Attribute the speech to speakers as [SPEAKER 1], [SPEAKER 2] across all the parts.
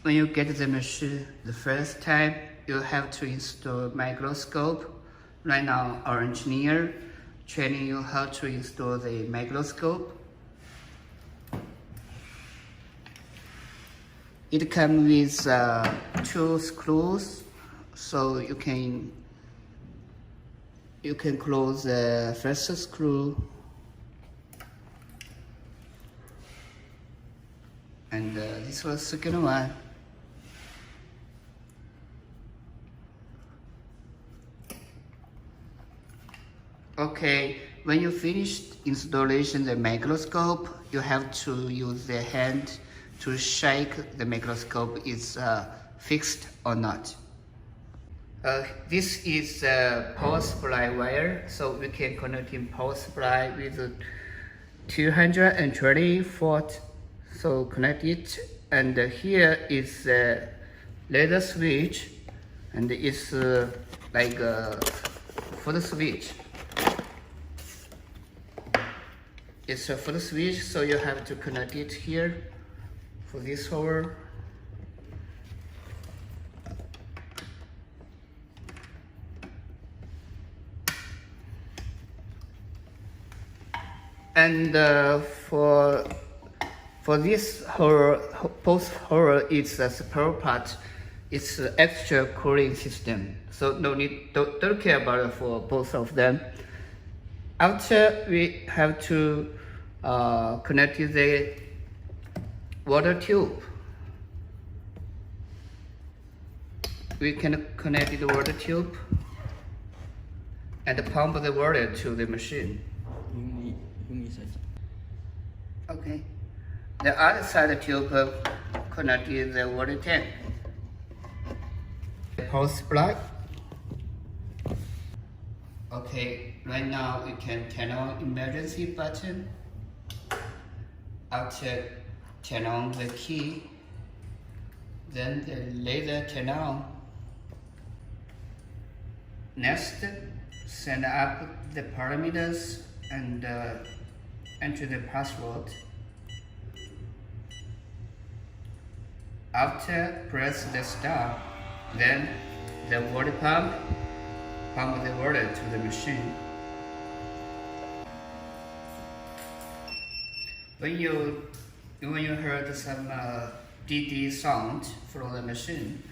[SPEAKER 1] When you get the machine the first time, you have to install microscope. Right now, our engineer training you how to install the microscope. It comes with 2 screws, so you can close the first screw and this was the second one. Okay, when you finished installation the microscope, you have to use the hand to shake the microscope is fixed or not. This is a power supply wire, so we can connect in power supply with 220 volt. So connect it, and here is the laser switch, and it's like for the switch. It's for the switch, so you have to connect it here for this hole. And for this hole, both hole is a spare part. It's an extra cooling system, so don't care about it for both of them. After we have to connect the water tube. We can connect the water tube and pump the water to the machine. Okay. The other side tube connected the water tank. The power supply. Okay, right now we can turn on emergency button. After turn on the key, then the laser turn on. Next, set up the parameters and enter the password. After press the start, then the water pump the water to the machine. When you heard some DD sound from the machine,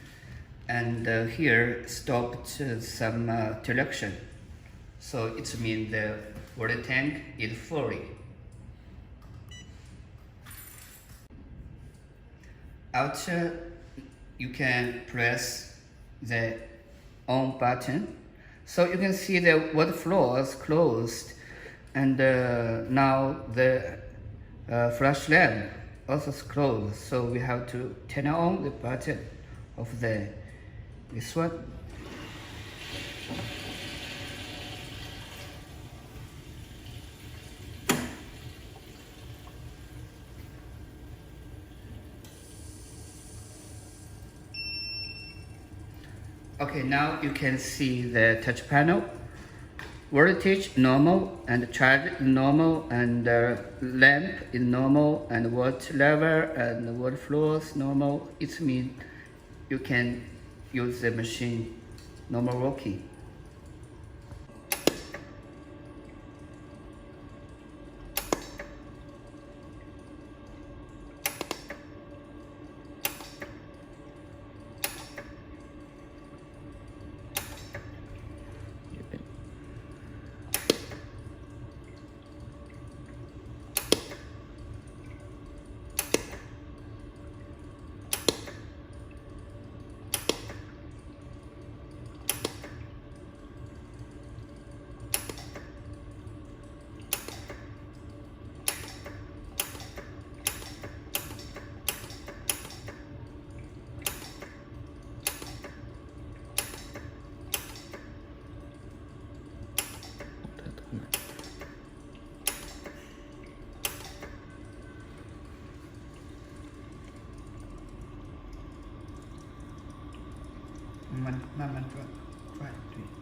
[SPEAKER 1] and here stopped some direction, so it means the water tank is fully. After, you can press the on button, so you can see the water flow is closed, and now the flash lamp also is closed, so we have to turn on the button of this one. Okay, now you can see the touch panel. Voltage normal, and charge normal, and lamp is normal, and water level and water flow is normal. It means you can use the machine normal working.慢慢转，对。